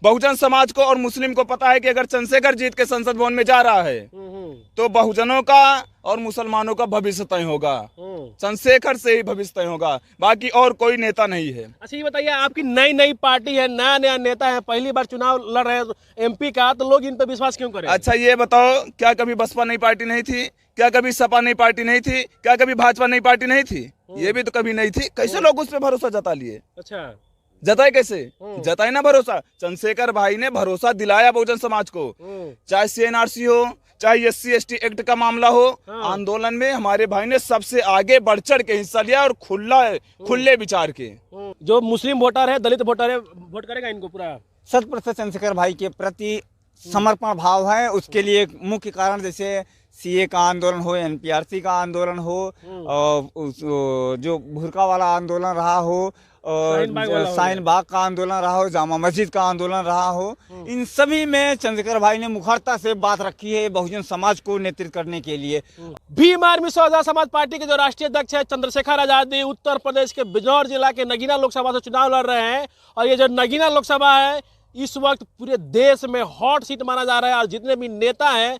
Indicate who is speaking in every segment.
Speaker 1: बहुजन समाज को और मुस्लिम को पता है कि अगर चंद्रशेखर जीत के संसद भवन में जा रहा है तो बहुजनों का और मुसलमानों का भविष्य तय होगा। चंद्रशेखर से ही भविष्य तय होगा, बाकी और कोई नेता नहीं है।
Speaker 2: अच्छा ये बताइए, आपकी नई नई पार्टी है, नया नया नेता है, पहली बार चुनाव लड़ रहे हैं एमपी का, तो लोग इन पर विश्वास क्यों करें?
Speaker 1: अच्छा ये बताओ, क्या कभी बसपा नई पार्टी नहीं थी? क्या कभी सपा नई पार्टी नहीं थी? क्या कभी भाजपा नई पार्टी नहीं थी? ये भी तो कभी नहीं थी। कैसे लोग उस पर भरोसा जता लिए?
Speaker 2: अच्छा
Speaker 1: जताए कैसे? जताए ना भरोसा। चंद्रशेखर भाई ने भरोसा दिलाया बहुजन समाज को, चाहे सीएनआरसी हो, चाहे SC ST एक्ट का मामला हो। आंदोलन में हमारे भाई ने सबसे आगे बढ़ चढ़ के हिस्सा लिया और खुले विचार के।
Speaker 2: जो मुस्लिम वोटर है, दलित वोटर है, वोट करेगा इनको पूरा?
Speaker 3: 100% चंद्रशेखर भाई के प्रति समर्पण भाव है। उसके लिए मुख्य कारण जैसे CA का आंदोलन हो, NPRC का आंदोलन हो, और जो भुरका वाला आंदोलन रहा हो, और शाहीन बाग का आंदोलन रहा हो, जामा मस्जिद का आंदोलन रहा हो, इन सभी में चंद्रशेखर भाई ने मुखरता से बात रखी है बहुजन समाज को नेतृत्व करने के लिए।
Speaker 2: भीम आर्मी स्वराज समाज पार्टी के जो राष्ट्रीय अध्यक्ष है चंद्रशेखर आजादी, उत्तर प्रदेश के बिजनौर जिला के नगीना लोकसभा से चुनाव लड़ रहे हैं। और ये जो नगीना लोकसभा है इस वक्त पूरे देश में हॉट सीट माना जा रहा है, और जितने भी नेता हैं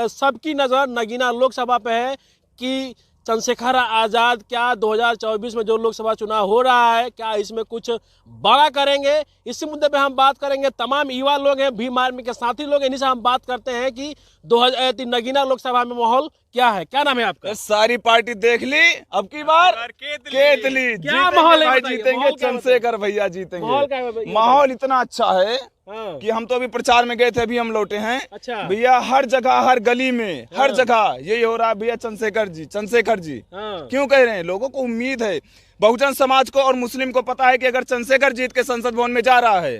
Speaker 2: सबकी नज़र नगीना लोकसभा पे है कि चंद्रशेखर आज़ाद क्या 2024 में जो लोकसभा चुनाव हो रहा है क्या इसमें कुछ बड़ा करेंगे। इसी मुद्दे पे हम बात करेंगे। तमाम युवा लोग हैं, भीम आर्मी के साथी लोग हैं, इन्हीं से हम बात करते हैं कि 2023 नगीना लोकसभा में माहौल क्या है। क्या नाम है आपका?
Speaker 1: सारी पार्टी देख ली, अब की बार केतली।
Speaker 2: क्या माहौल है?
Speaker 1: जीतेंगे चंद्रशेखर भैया, जीतेंगे। माहौल इतना अच्छा है कि हम तो अभी प्रचार में गए थे, अभी हम लौटे हैं।
Speaker 2: अच्छा
Speaker 1: भैया, हर जगह, हर गली में, हर जगह यही हो रहा है भैया, चंद्रशेखर जी, चंद्रशेखर जी। क्यों कह रहे हैं? लोगों को उम्मीद है। बहुजन समाज को और मुस्लिम को पता है कि अगर चंद्रशेखर जीत के संसद भवन में जा रहा है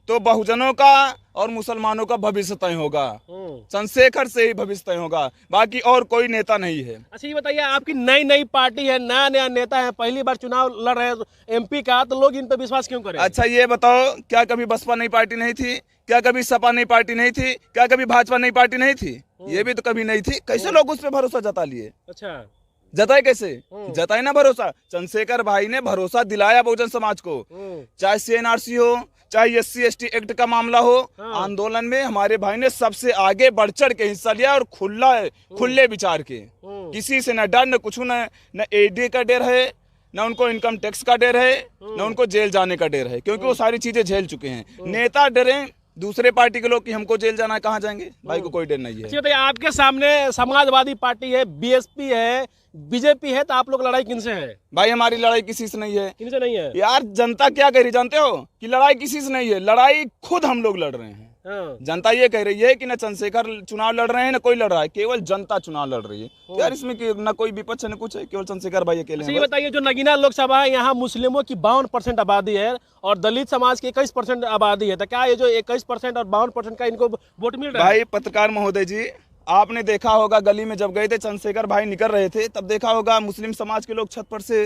Speaker 1: तो बहुजनों का और मुसलमानों का भविष्य तय होगा। चंद्रशेखर से ही भविष्य तय होगा, बाकी और कोई नेता नहीं है।
Speaker 2: अच्छा ये बताइए, आपकी नई नई पार्टी है, नया नया नेता है, पहली बार चुनाव लड़ रहे हैं MP का, तो लोग इन पर विश्वास क्यों करें?
Speaker 1: अच्छा ये बताओ, क्या कभी बसपा नई पार्टी नहीं थी? क्या कभी सपा नई पार्टी नहीं थी? क्या कभी भाजपा नई पार्टी नहीं थी? ये भी तो कभी नहीं थी। कैसे लोग उस पर भरोसा जता लिए?
Speaker 2: अच्छा
Speaker 1: जताए कैसे? जताए ना भरोसा। चंद्रशेखर भाई ने भरोसा दिलाया बहुजन समाज को, चाहे CNRC हो, चाहे SC ST एक्ट का मामला हो। आंदोलन में हमारे भाई ने सबसे आगे बढ़ चढ़ के हिस्सा लिया और खुले विचार के। किसी से न डर, न कुछ, न AD का डर है, न उनको इनकम टैक्स का डर है, न उनको जेल जाने का डर है, क्योंकि वो सारी चीजें झेल चुके हैं। नेता डरे दूसरे पार्टी के लोग कि हमको जेल जाना है, कहाँ जाएंगे? भाई को कोई डर नहीं है।
Speaker 2: अच्छा आपके सामने समाजवादी पार्टी है, BSP है, BJP है, तो आप लोग लड़ाई किनसे है?
Speaker 1: भाई हमारी लड़ाई किसी से नहीं है।
Speaker 2: किनसे नहीं है?
Speaker 1: यार जनता क्या कह रही जानते हो? कि लड़ाई किसी से नहीं है, लड़ाई खुद हम लोग लड़ रहे हैं। जनता ये कह रही है कि न चंद्रशेखर चुनाव लड़ रहे हैं, न कोई लड़ रहा है, केवल जनता चुनाव लड़ रही है। यार इसमें न कोई विपक्ष है, न कुछ है, केवल चंद्रशेखर भाई अकेले हैं।
Speaker 2: ये बताइए, जो नगीना लोकसभा है यहाँ मुस्लिमों की 52% आबादी है और दलित समाज की 21% आबादी है, तो क्या ये जो 21% और 52% का इनको वोट मिल रहा है? भाई
Speaker 1: पत्रकार महोदय जी, आपने देखा होगा गली में जब गए थे, चंद्रशेखर भाई निकल रहे थे, तब देखा होगा मुस्लिम समाज के लोग छत पर से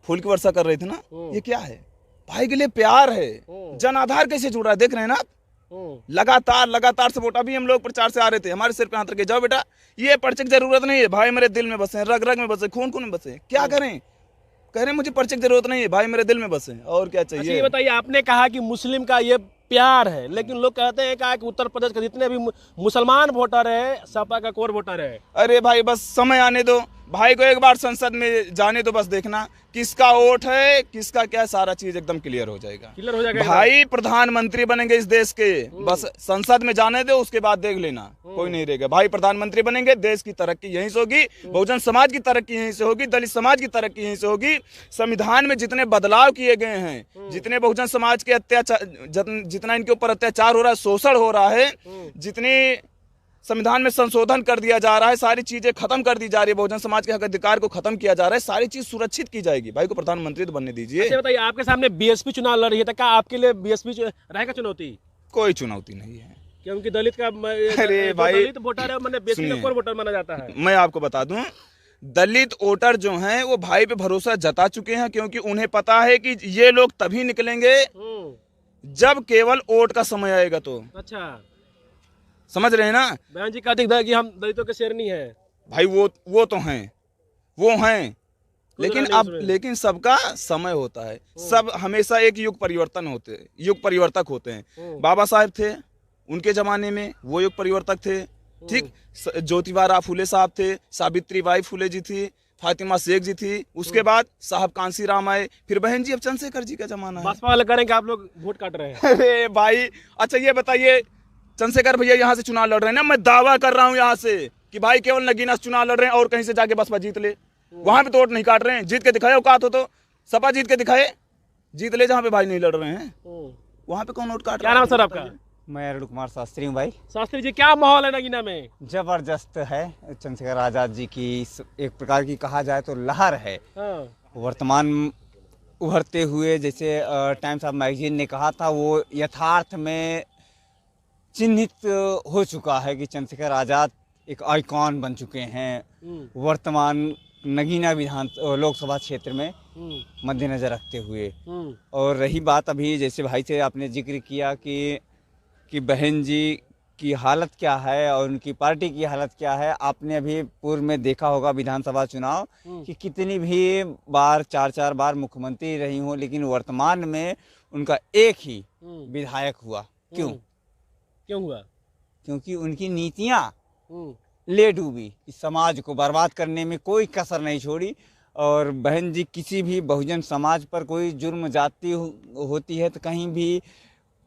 Speaker 1: फूल की वर्षा कर रहे थे ना। ये क्या है? भाई के लिए प्यार है। जन आधार कैसे जुड़ रहा है, देख रहे हैं ना? लगातार से वोट। अभी हम लोग प्रचार से आ रहे थे, हमारे सिर पे हाथ रखे, जाओ बेटा, ये पर्चे की जरूरत नहीं है भाई, मेरे दिल में बसे, रग रग में बसे, खून खून में बसे। क्या करें? कह रहे मुझे पर्चे की जरूरत नहीं है भाई, मेरे दिल में बसे, और क्या चाहिए?
Speaker 2: अच्छा ये बताइए, आपने कहा कि मुस्लिम का ये प्यार है, लेकिन लोग कहते हैं कि उत्तर प्रदेश के जितने भी मुसलमान वोटर है सपा का कोर वोटर है।
Speaker 1: अरे भाई बस समय आने दो भाई को, एक बार संसद में जाने दो, बस देखना किसका वोट है, किसका क्या, सारा चीज एकदम क्लियर हो जाएगा।
Speaker 2: क्लियर हो जाएगा
Speaker 1: भाई। प्रधानमंत्री बनेंगे इस देश के, बस संसद में जाने दो, उसके बाद देख लेना, कोई नहीं रहेगा। भाई प्रधानमंत्री बनेंगे, देश की तरक्की यहीं से होगी, बहुजन समाज की तरक्की यहीं से होगी, दलित समाज की तरक्की यहीं से होगी। संविधान में जितने बदलाव किए गए हैं, जितने बहुजन समाज के अत्याचार, जितना इनके ऊपर अत्याचार हो रहा है, शोषण हो रहा है, जितनी संविधान में संशोधन कर दिया जा रहा है, सारी चीजें खत्म कर दी जा रही है, बहुजन समाज के हक अधिकार को खत्म किया जा रहा है, सारी चीज सुरक्षित की जाएगी। भाई को प्रधानमंत्री तो बनने दीजिए।
Speaker 2: अच्छा बताइए, आपके सामने BSP चुनाव लड़ रही है, तो क्या आपके लिए BSP रहेगा चुनौती?
Speaker 1: कोई चुनौती नहीं है,
Speaker 2: क्योंकि दलित का
Speaker 1: अरे भाई
Speaker 2: दलित वोटर है, मैंने BSP का कोर वोटर माना जाता है।
Speaker 1: मैं आपको बता दूं, दलित वोटर जो हैं वो भाई पे भरोसा जता चुके हैं, क्योंकि उन्हें पता है कि ये लोग तभी निकलेंगे जब केवल वोट का समय आएगा। तो
Speaker 2: अच्छा
Speaker 1: समझ रहे हैं ना?
Speaker 2: बहन जी कहते हैं कि हम दलितों के शेर नहीं है।
Speaker 1: भाई वो तो हैं, वो हैं, लेकिन
Speaker 2: नहीं
Speaker 1: अब
Speaker 2: उसमें।
Speaker 1: लेकिन सबका समय होता है, सब हमेशा एक युग परिवर्तन होते हैं, युग परिवर्तक होते हैं। बाबा साहब थे, उनके जमाने में वो युग परिवर्तक थे, ठीक। ज्योतिबा फुले साहब थे, सावित्रीबाई फुले जी थी, फातिमा शेख जी थी, उसके बाद साहब कांसी राम आए, फिर बहन जी अब चंद्रशेखर जी का जमाना है।
Speaker 2: बसपा वाले करें कि आप लोग वोट काट रहे हैं।
Speaker 1: अरे भाई, अच्छा ये बताइए, चंद्रशेखर भैया यहाँ से चुनाव लड़ रहे हैं ना, मैं दावा कर रहा हूँ यहाँ से कि भाई केवल नगीना से चुनाव लड़ रहे हैं और कहीं से जाके बसपा जीत ले, वहां पे तो वोट नहीं काट रहे हैं। जीत के दिखाए औकात हो तो सपा जीत के दिखाए, जीत ले जहाँ पे भाई नहीं लड़ रहे हैं वहां पे कौन वोट काट
Speaker 2: क्या
Speaker 1: रहा
Speaker 2: नाम
Speaker 1: है?
Speaker 2: सर आपका?
Speaker 3: मैं अरुण कुमार शास्त्री हूँ भाई।
Speaker 2: शास्त्री जी, क्या माहौल है नगीना में?
Speaker 3: जबरदस्त है। चंद्रशेखर आजाद जी की एक प्रकार की कहा जाए तो लहर है।
Speaker 2: हाँ।
Speaker 3: वर्तमान उभरते हुए, जैसे टाइम्स ऑफ मैगजीन ने कहा था, वो यथार्थ में चिन्हित हो चुका है कि चंद्रशेखर आजाद एक आइकॉन बन चुके हैं वर्तमान नगीना लोकसभा क्षेत्र में मद्देनजर रखते हुए। और रही बात अभी जैसे भाई से आपने जिक्र किया कि बहन जी की हालत क्या है और उनकी पार्टी की हालत क्या है, आपने अभी पूर्व में देखा होगा विधानसभा चुनाव कि कितनी भी बार 4-4 बार मुख्यमंत्री रही हों, लेकिन वर्तमान में उनका एक ही विधायक हुआ।
Speaker 2: क्यों हुआ?
Speaker 3: क्योंकि उनकी नीतियाँ ले डूबी, इस समाज को बर्बाद करने में कोई कसर नहीं छोड़ी। और बहन जी किसी भी बहुजन समाज पर कोई जुर्म जाती होती है तो कहीं भी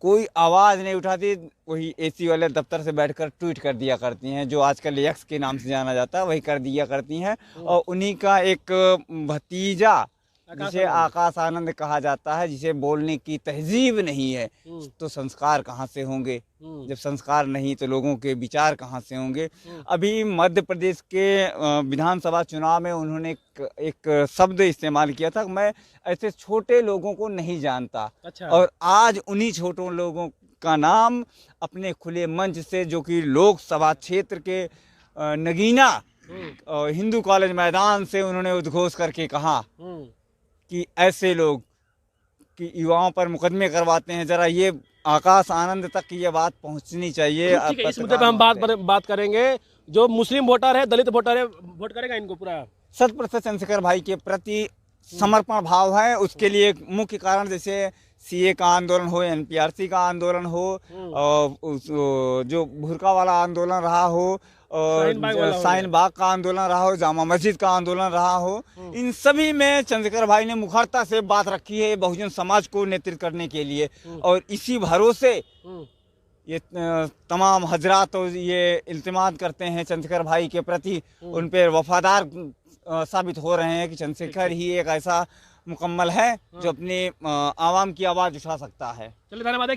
Speaker 3: कोई आवाज़ नहीं उठाती, वही एसी वाले दफ्तर से बैठकर ट्वीट कर दिया करती हैं, जो आजकल एक्स के नाम से जाना जाता है, वही कर दिया करती हैं। और उन्हीं का एक भतीजा जिसे आकाश आनंद कहा जाता है, जिसे बोलने की तहजीब नहीं है, तो संस्कार कहाँ से होंगे? जब संस्कार नहीं तो लोगों के विचार कहाँ से होंगे? अभी मध्य प्रदेश के विधानसभा चुनाव में उन्होंने एक शब्द इस्तेमाल किया था, मैं ऐसे छोटे लोगों को नहीं जानता।
Speaker 2: अच्छा।
Speaker 3: और आज उन्हीं छोटों लोगों का नाम अपने खुले मंच से, जो कि लोकसभा क्षेत्र के नगीना हिंदू कॉलेज मैदान से उन्होंने उद्घोष करके कहा कि ऐसे लोग कि युवाओं पर मुकदमे करवाते हैं, जरा ये आकाश आनंद तक ये बात पहुंचनी चाहिए।
Speaker 2: ठीक है, इस मुद्दे पे हम बात करेंगे। जो मुस्लिम वोटर है, दलित वोटर है, वोट करेगा इनको पूरा?
Speaker 3: 100% चंद्रशेखर भाई के प्रति समर्पण भाव है। उसके लिए एक मुख्य कारण, जैसे सीए का आंदोलन हो, एनपीआरसी का आंदोलन हो, और जो भुरका वाला आंदोलन रहा हो, और शाहीन बाग का आंदोलन रहा हो, जामा मस्जिद का आंदोलन रहा हो, इन सभी में चंद्रशेखर भाई ने मुखरता से बात रखी है बहुजन समाज को नेतृत्व करने के लिए। और इसी भरोसे ये तमाम हजरात और ये इल्तिमास करते हैं चंद्रशेखर भाई के प्रति, उन पर वफादार साबित हो रहे हैं कि चंद्रशेखर ही एक ऐसा मुकम्मल है जो अपने आवाम की आवाज़ उठा सकता है।
Speaker 2: चलिए, धन्यवाद।